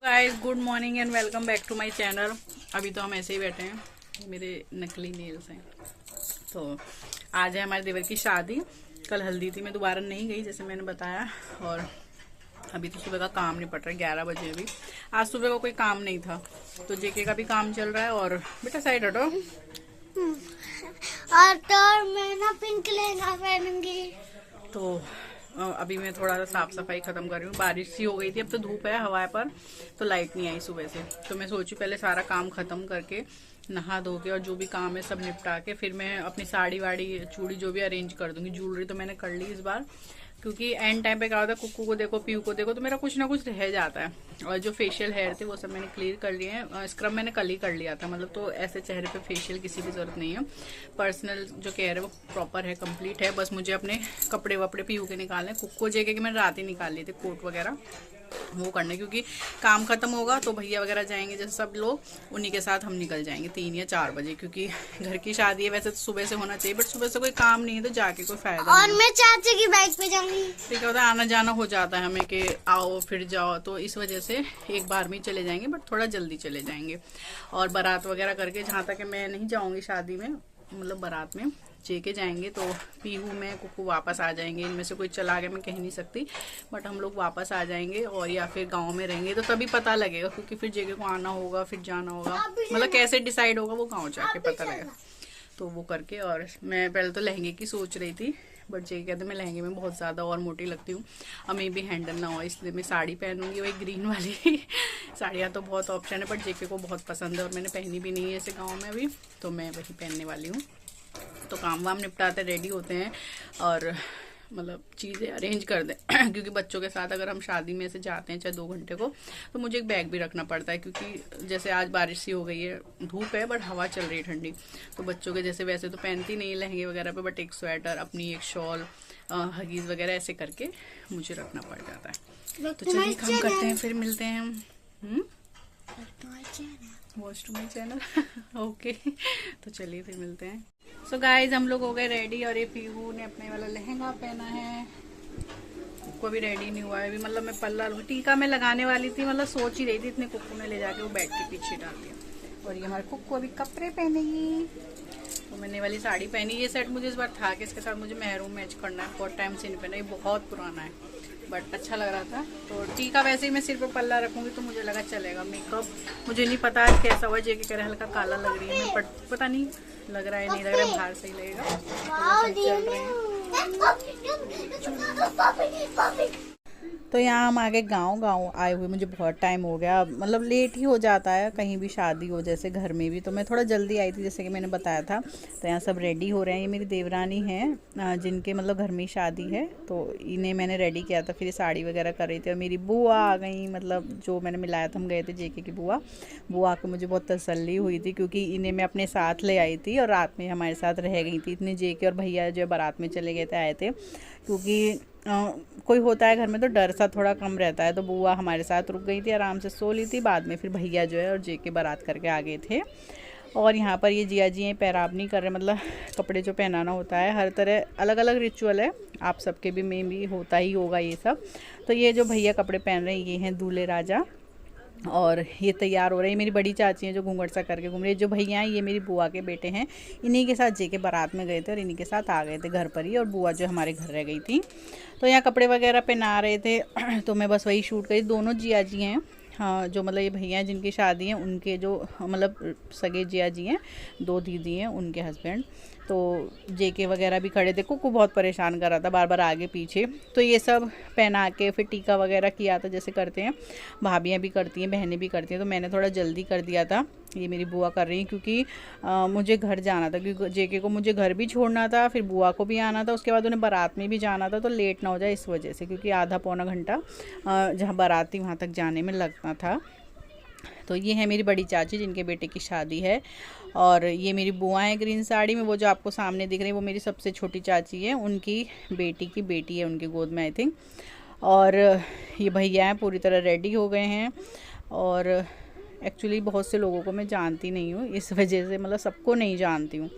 Guys good morning and welcome back to my channel. अभी तो हम ऐसे ही बैठे हैं, मेरे नकली नेल्स हैं। तो आज है हमारे देवर की शादी। कल हल्दी थी, मैं दोबारा नहीं गई जैसे मैंने बताया। और अभी तो सुबह का काम नहीं पड़ रहा है, 11 बजे अभी। आज सुबह का कोई काम नहीं था, तो जेके का भी काम चल रहा है। और बेटा साइड हटो। और तो मैं ना पिंक लहंगा पहनूंगी। तो अभी मैं थोड़ा सा साफ सफाई खत्म कर रही हूँ। बारिश सी हो गई थी, अब तो धूप है हवा पर, तो लाइट नहीं आई सुबह से। तो मैं सोची पहले सारा काम खत्म करके नहा धो के और जो भी काम है सब निपटा के फिर मैं अपनी साड़ी वाड़ी चूड़ी जो भी अरेंज कर दूंगी। ज्वेलरी तो मैंने कर ली इस बार, क्योंकि एंड टाइम पे क्या होता है, कुक्कू को देखो पीयू को देखो तो मेरा कुछ ना कुछ रह जाता है। और जो फेशियल हेयर थे वो सब मैंने क्लियर कर लिए हैं। स्क्रब मैंने कल ही कर लिया था, मतलब तो ऐसे चेहरे पे फेशियल किसी की जरूरत नहीं है। पर्सनल जो केयर है वो प्रॉपर है, कंप्लीट है। बस मुझे अपने कपड़े वपड़े पीयू के निकालने, कुक्कू जेके के मैंने रात ही निकाल लिए थे, कोट वगैरह वो करने, क्योंकि काम खत्म होगा तो भैया वगैरह जाएंगे जैसे सब लोग, उन्हीं के साथ हम निकल जाएंगे 3 या 4 बजे, क्योंकि घर की शादी है। वैसे तो सुबह से होना चाहिए, बट सुबह से कोई काम नहीं है तो जाके कोई फायदा और नहीं। मैं चाचा की बाइक पे जाऊंगी। तो क्या होता है, आना जाना हो जाता है हमें कि आओ फिर जाओ, तो इस वजह से एक बार में चले जाएंगे, बट थोड़ा जल्दी चले जाएंगे। और बारात वगैरह करके, जहाँ तक मैं नहीं जाऊंगी शादी में, मतलब बारात में जेके जाएंगे, तो पीहू में कुक्कू वापस आ जाएंगे। इनमें से कोई चला गया मैं कह नहीं सकती, बट हम लोग वापस आ जाएंगे। और या फिर गांव में रहेंगे तो तभी पता लगेगा, क्योंकि फिर जेके को आना होगा, फिर जाना होगा, मतलब कैसे डिसाइड होगा वो गांव जाके पता लगेगा। तो वो करके, और मैं पहले तो लहंगे की सोच रही थी, बट जेके कहते मैं लहंगे में बहुत ज़्यादा और मोटी लगती हूँ, अब मे भी हैंडल ना हो, इसलिए मैं साड़ी पहनूंगी, वही ग्रीन वाली। साड़ियाँ तो बहुत ऑप्शन है, बट जेके को बहुत पसंद है और मैंने पहनी भी नहीं है ऐसे गाँव में अभी, तो मैं वही पहनने वाली हूँ। तो काम वाम निपटाते रेडी होते हैं और मतलब चीज़ें अरेंज कर दें। क्योंकि बच्चों के साथ अगर हम शादी में से जाते हैं चाहे 2 घंटे को, तो मुझे एक बैग भी रखना पड़ता है, क्योंकि जैसे आज बारिश सी हो गई है, धूप है बट हवा चल रही है ठंडी, तो बच्चों के जैसे वैसे तो पहनती नहीं लहंगे वगैरह पे, बट एक स्वेटर, अपनी एक शॉल, हगीज वगैरह ऐसे करके मुझे रखना पड़ जाता है। तो चलिए काम करते हैं, फिर मिलते हैं हम। Watch to my channel. Okay, तो चलिए फिर मिलते हैं। सो गाइज हम लोग हो गए रेडी, और ये पीहू ने अपने वाला लहंगा पहना है, को भी रेडी नहीं हुआ है अभी। मतलब मैं पल्ला टीका में लगाने वाली थी, मतलब सोच ही रही थी, इतने कुक्कू ने ले जाके वो बेड के पीछे डाल दिया। और ये हमारे कुक्कू अभी कपड़े पहनेगी, तो मैंने वाली साड़ी पहनी। ये सेट मुझे इस बार था कि इसके साथ मुझे मेहरून मैच करना है, बहुत टाइम से नहीं पहना, ये बहुत पुराना है, बट अच्छा लग रहा था। तो टीका वैसे ही मैं सिर पे पल्ला रखूंगी तो मुझे लगा चलेगा। मेकअप मुझे नहीं पता आज कैसा हुआ, जेके कह रहे हल्का काला लग रही है, बट पता नहीं लग रहा है नहीं लग रहा है, बाहर सही लगेगा। तो चल रहे हैं। तो यहाँ हम आगे गांव आए हुए, मुझे बहुत टाइम हो गया, मतलब लेट ही हो जाता है कहीं भी शादी हो, जैसे घर में भी। तो मैं थोड़ा जल्दी आई थी जैसे कि मैंने बताया था। तो यहाँ सब रेडी हो रहे हैं, ये मेरी देवरानी हैं जिनके मतलब घर में शादी है, तो इन्हें मैंने रेडी किया था, फिर साड़ी वगैरह कर रही थी। और मेरी बुआ आ गई, मतलब जो मैंने मिलाया था, हम गए थे जेके की बुआ आकर मुझे बहुत तसल्ली हुई थी, क्योंकि इन्हें मैं अपने साथ ले आई थी और रात में हमारे साथ रह गई थी। इतने जेके और भैया जो बारात में चले गए थे आए थे, क्योंकि कोई होता है घर में तो डर सा थोड़ा कम रहता है। तो बुआ हमारे साथ रुक गई थी, आराम से सो ली थी। बाद में फिर भैया जो है और जेके बारात करके आ गए थे। और यहाँ पर ये जिया जी हैं, पैराबनी कर रहे, मतलब कपड़े जो पहनाना होता है, हर तरह अलग अलग रिचुअल है, आप सबके भी में भी होता ही होगा ये सब। तो ये जो भैया कपड़े पहन रहे हैं ये हैं दूल्हे राजा, और ये तैयार हो रहे हैं। मेरी बड़ी चाची हैं जो घूंघट सा करके घूम रही है। जो भैया हैं ये मेरी बुआ के बेटे हैं, इन्हीं के साथ जेके बारात में गए थे और इन्हीं के साथ आ गए थे घर पर ही, और बुआ जो हमारे घर रह गई थी। तो यहाँ कपड़े वगैरह पहना रहे थे। तो मैं बस वही शूट करी। दोनों जिया जी हैं, हाँ, जो मतलब ये भैया हैं जिनकी शादी है, उनके जो मतलब सगे जिया जी हैं, 2 दीदी हैं, उनके हस्बैंड। तो जेके वगैरह भी खड़े थे, कुक्कू बहुत परेशान कर रहा था बार बार आगे पीछे। तो ये सब पहना के फिर टीका वगैरह किया था, जैसे करते हैं भाभियाँ भी करती हैं, बहनें भी करती हैं। तो मैंने थोड़ा जल्दी कर दिया था, ये मेरी बुआ कर रही हैं, क्योंकि मुझे घर जाना था, क्योंकि जेके को मुझे घर भी छोड़ना था, फिर बुआ को भी आना था, उसके बाद उन्हें बारात में भी जाना था, तो लेट ना हो जाए इस वजह से, क्योंकि आधा पौना घंटा जहाँ बारात थी वहाँ तक जाने में लगना था। तो ये है मेरी बड़ी चाची जिनके बेटे की शादी है, और ये मेरी बुआ है ग्रीन साड़ी में। वो जो आपको सामने दिख रही है वो मेरी सबसे छोटी चाची है, उनकी बेटी की बेटी है उनकी गोद में आई थिंक। और ये भैया हैं पूरी तरह रेडी हो गए हैं। और एक्चुअली बहुत से लोगों को मैं जानती नहीं हूँ, इस वजह से मतलब सबको नहीं जानती हूँ।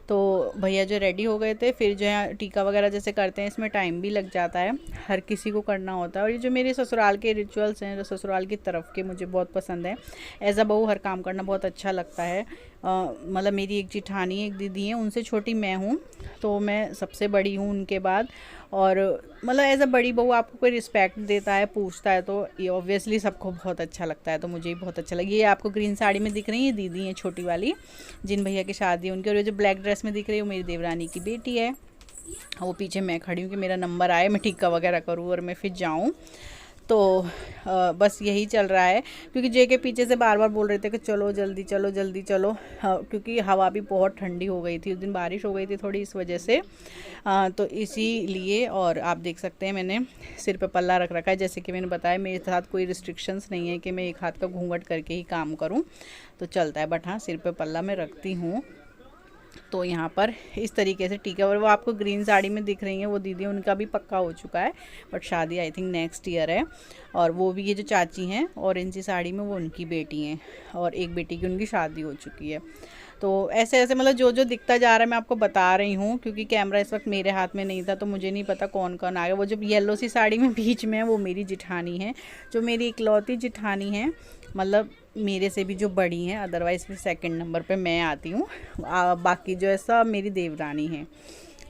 तो भैया जो रेडी हो गए थे, फिर जो है टीका वगैरह जैसे करते हैं इसमें टाइम भी लग जाता है, हर किसी को करना होता है। और ये जो मेरे ससुराल के रिचुअल्स हैं, जो ससुराल की तरफ के, मुझे बहुत पसंद है। एज अ बहू हर काम करना बहुत अच्छा लगता है। मतलब मेरी एक जेठानी एक दीदी हैं, उनसे छोटी मैं हूँ, तो मैं सबसे बड़ी हूँ उनके बाद। और मतलब एज अ बड़ी बहू आपको कोई रिस्पेक्ट देता है, पूछता है, तो ये ऑब्वियसली सबको बहुत अच्छा लगता है। तो मुझे भी बहुत अच्छा लगा। ये आपको ग्रीन साड़ी में दिख रही है दीदी हैं छोटी वाली, जिन भैया की शादी है उनकी। और ये जो ब्लैक ड्रेस में दिख रही है वो मेरी देवरानी की बेटी है। वो पीछे मैं खड़ी हूँ कि मेरा नंबर आए, मैं टीका वगैरह करूँ और मैं फिर जाऊँ। तो बस यही चल रहा है, क्योंकि जे के पीछे से बार बार बोल रहे थे कि चलो जल्दी चलो जल्दी चलो। क्योंकि हवा भी बहुत ठंडी हो गई थी, उस दिन बारिश हो गई थी थोड़ी, इस वजह से। तो इसीलिए। और आप देख सकते हैं मैंने सिर पे पल्ला रख रखा है। जैसे कि मैंने बताया, मेरे साथ कोई रिस्ट्रिक्शंस नहीं है कि मैं एक हाथ का घूंघट करके ही काम करूं, तो चलता है। बट हाँ, सिर पे पल्ला मैं रखती हूँ। तो यहाँ पर इस तरीके से टीका, और वो आपको ग्रीन साड़ी में दिख रही हैं वो दीदी, उनका भी पक्का हो चुका है, बट शादी आई थिंक नेक्स्ट ईयर है। और वो भी ये जो चाची हैं ऑरेंज सी साड़ी में, वो उनकी बेटी हैं, और एक बेटी की उनकी शादी हो चुकी है। तो ऐसे ऐसे मतलब जो जो दिखता जा रहा है मैं आपको बता रही हूँ, क्योंकि कैमरा इस वक्त मेरे हाथ में नहीं था, तो मुझे नहीं पता कौन कौन आ गया। वो जो येलो सी साड़ी में बीच में है वो मेरी जिठानी है, जो मेरी इकलौती जिठानी है, मतलब मेरे से भी जो बड़ी हैं। अदरवाइज़ फिर सेकंड नंबर पे मैं आती हूँ। बाकी जो है सब मेरी देवरानी हैं।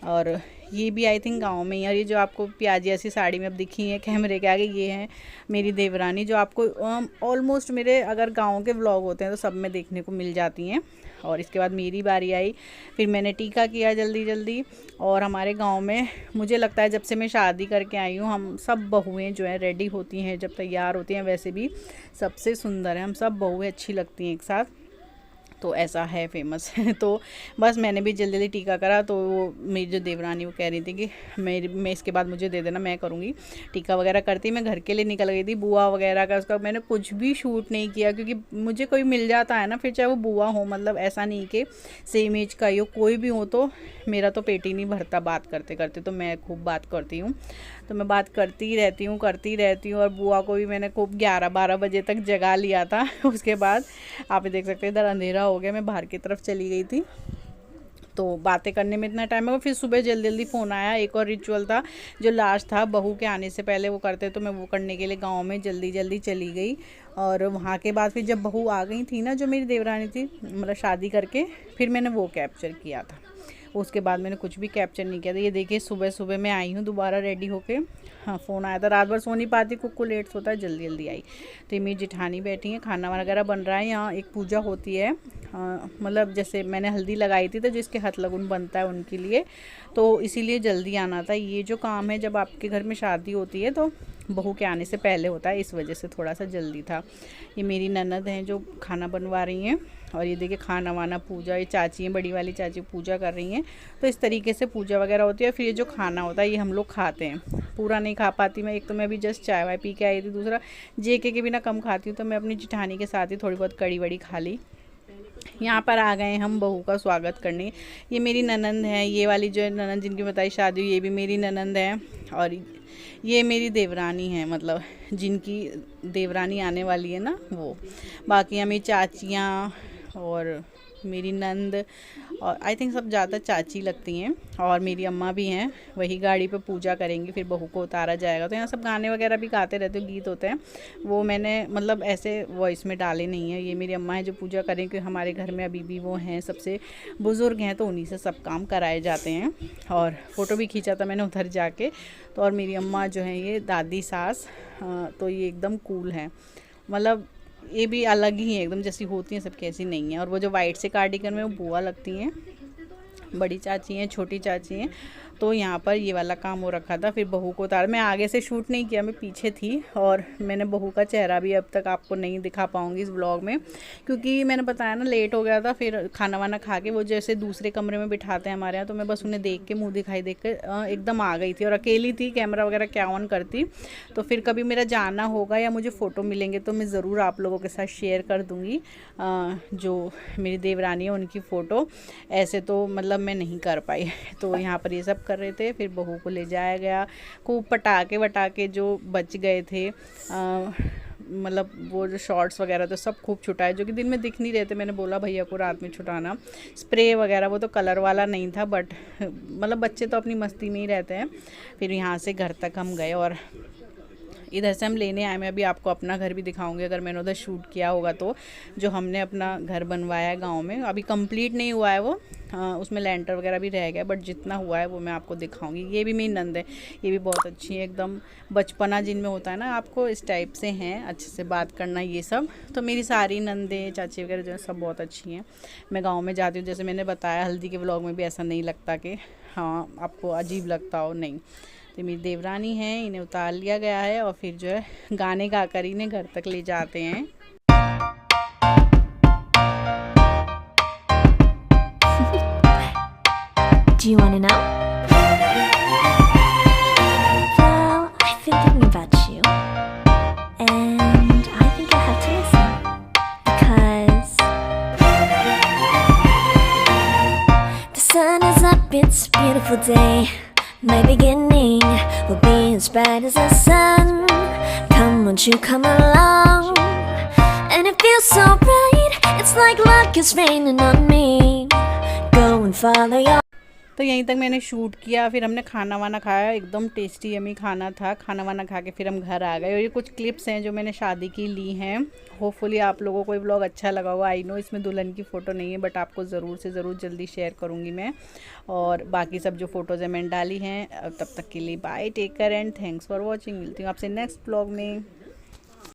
और ये भी आई थिंक गांव में ही है। और ये जो आपको प्याजी ऐसी साड़ी में अब दिखी है कैमरे के आगे, ये हैं मेरी देवरानी, जो आपको ऑलमोस्ट मेरे अगर गांव के व्लॉग होते हैं तो सब में देखने को मिल जाती हैं। और इसके बाद मेरी बारी आई, फिर मैंने टीका किया जल्दी जल्दी। और हमारे गांव में मुझे लगता है जब से मैं शादी करके आई हूँ, हम सब बहुएं जो हैं रेडी होती हैं, जब तैयार होती हैं, वैसे भी सबसे सुंदर है, हम सब बहुएं अच्छी लगती हैं एक साथ। तो ऐसा है फेमस। तो बस मैंने भी जल्दी जल्दी टीका करा। तो वो मेरी जो देवरानी वो कह रही थी कि मैं इसके बाद मुझे दे देना, मैं करूँगी। टीका वगैरह करती मैं घर के लिए निकल गई थी, बुआ वगैरह का उसका मैंने कुछ भी शूट नहीं किया, क्योंकि मुझे कोई मिल जाता है ना, फिर चाहे वो बुआ हो, मतलब ऐसा नहीं कि सेम एज का ही हो, कोई भी हो, तो मेरा तो पेट ही नहीं भरता बात करते करते। तो मैं खूब बात करती हूँ, तो मैं बात करती रहती हूँ। और बुआ को भी मैंने खूब 11-12 बजे तक जगा लिया था। उसके बाद आप देख सकते हैं इधर अंधेरा हो गया, मैं बाहर की तरफ चली गई थी। तो बातें करने में इतना टाइम है। फिर सुबह जल्दी जल्दी फ़ोन आया। एक और रिचुअल था जो लास्ट था, बहू के आने से पहले वो करते, तो मैं वो करने के लिए गांव में जल्दी जल्दी चली गई। और वहाँ के बाद फिर जब बहू आ गई थी ना, जो मेरी देवरानी थी, मतलब शादी करके, फिर मैंने वो कैप्चर किया था। उसके बाद मैंने कुछ भी कैप्चर नहीं किया था। ये देखिए सुबह सुबह मैं आई हूँ दोबारा रेडी होके। हाँ, फ़ोन आया था, रात भर सो नहीं पाती, कुक्कू लेट सोता है, जल्दी जल्दी आई। तो ये मेरी जिठानी बैठी हैं, खाना वगैरह बन रहा है। यहाँ एक पूजा होती है, मतलब जैसे मैंने हल्दी लगाई थी तो जिसके हाथ लगुन बनता है उनके लिए, तो इसीलिए जल्दी आना था। ये जो काम है जब आपके घर में शादी होती है तो बहू के आने से पहले होता है, इस वजह से थोड़ा सा जल्दी था। ये मेरी ननद हैं जो खाना बनवा रही हैं। और ये देखिए खाना वाना पूजा, ये चाची हैं, बड़ी वाली चाची पूजा कर रही हैं। तो इस तरीके से पूजा वगैरह होती है। फिर ये जो खाना होता है ये हम लोग खाते हैं, पूरा नहीं खा पाती मैं। एक तो मैं अभी जस्ट चाय वाय पी के आई थी, दूसरा जेके के बिना कम खाती हूँ, तो मैं अपनी जिठानी के साथ ही थोड़ी बहुत कड़ी वड़ी खा ली। यहाँ पर आ गए हम बहू का स्वागत करने। ये मेरी ननंद है, ये वाली जो है ननंद जिनकी बताई शादी हुई, ये भी मेरी ननंद है। और ये मेरी देवरानी है, मतलब जिनकी देवरानी आने वाली है ना वो। बाकी हमें चाचियाँ और मेरी नंद, और आई थिंक सब ज़्यादा चाची लगती हैं। और मेरी अम्मा भी हैं, वही गाड़ी पे पूजा करेंगी, फिर बहू को उतारा जाएगा। तो यहाँ सब गाने वगैरह भी गाते रहते, गीत होते हैं, वो मैंने मतलब ऐसे वॉइस में डाले नहीं है। ये मेरी अम्मा है जो पूजा करें, क्योंकि हमारे घर में अभी भी वो हैं, सबसे बुज़ुर्ग हैं, तो उन्हीं से सब काम कराए जाते हैं। और फ़ोटो भी खींचा था मैंने उधर जाके। तो और मेरी अम्मा जो हैं ये दादी सास, तो ये एकदम कूल है, मतलब ये भी अलग ही है एकदम, जैसी होती हैं सबकी ऐसी नहीं है। और वो जो वाइट से कार्डिगन में वो बुआ लगती हैं, बड़ी चाची हैं, छोटी चाची हैं। तो यहाँ पर ये वाला काम हो रखा था। फिर बहू को उतार, मैं आगे से शूट नहीं किया, मैं पीछे थी। और मैंने बहू का चेहरा भी अब तक आपको नहीं दिखा पाऊँगी इस व्लॉग में, क्योंकि मैंने बताया ना लेट हो गया था। फिर खाना वाना खा के वो जैसे दूसरे कमरे में बिठाते हैं हमारे यहाँ, तो मैं बस उन्हें देख के मुँह दिखाई देख के एकदम आ गई थी। और अकेली थी, कैमरा वगैरह क्या ऑन करती। तो फिर कभी मेरा जाना होगा या मुझे फ़ोटो मिलेंगे तो मैं ज़रूर आप लोगों के साथ शेयर कर दूँगी जो मेरी देवरानी है उनकी फ़ोटो। ऐसे तो मतलब मैं नहीं कर पाई। तो यहाँ पर ये सब कर रहे थे। फिर बहू को ले जाया गया, खूब पटाखे वटाखे जो बच गए थे, मतलब वो जो शॉर्ट्स वगैरह तो सब खूब छुटाए, जो कि दिन में दिख नहीं रहे थे। मैंने बोला भैया को रात में छुटाना। स्प्रे वगैरह वो तो कलर वाला नहीं था, बट मतलब बच्चे तो अपनी मस्ती में ही रहते हैं। फिर यहाँ से घर तक हम गए और इधर से हम लेने आए। मैं अभी आपको अपना घर भी दिखाऊंगी अगर मैंने उधर शूट किया होगा तो। जो हमने अपना घर बनवाया है गांव में, अभी कंप्लीट नहीं हुआ है वो, उसमें लेंटर वगैरह भी रह गया, बट जितना हुआ है वो मैं आपको दिखाऊंगी। ये भी मेरी नंद है, ये भी बहुत अच्छी है, एकदम बचपना जिनमें होता है ना आपको इस टाइप से हैं, अच्छे से बात करना ये सब। तो मेरी सारी नंदें चाची वगैरह जो है सब बहुत अच्छी हैं। मैं गाँव में जाती हूँ, जैसे मैंने बताया हल्दी के व्लॉग में भी, ऐसा नहीं लगता कि हाँ आपको अजीब लगता हो, नहीं। तो मेरी देवरानी है, इन्हें उतार लिया गया है और फिर जो है गाने गा कर इन्हें घर तक ले जाते हैं। Do you want to know? Well, I've been thinking about you, and I think I have to listen, because the sun is up, it's a beautiful day. My beginning will be as bright as the sun. Come, won't you come along? And it feels so bright, it's like luck is raining on me. Go and follow your... तो यहीं तक मैंने shoot किया, फिर हमने खाना वाना खाया, एकदम टेस्टी यमी खाना था। खाना वाना खा के फिर हम घर आ गए। और ये कुछ क्लिप्स हैं जो मैंने शादी की ली हैं। होपफुली आप लोगों को ये व्लॉग अच्छा लगा होगा। आई नो इसमें दुल्हन की फ़ोटो नहीं है, बट आपको ज़रूर से ज़रूर जल्दी शेयर करूँगी मैं। और बाकी सब जो फ़ोटोज़ हैं मैंने डाली हैं। तब तक के लिए bye, take care and thanks for watching. मिलती हूँ आपसे नेक्स्ट व्लॉग में।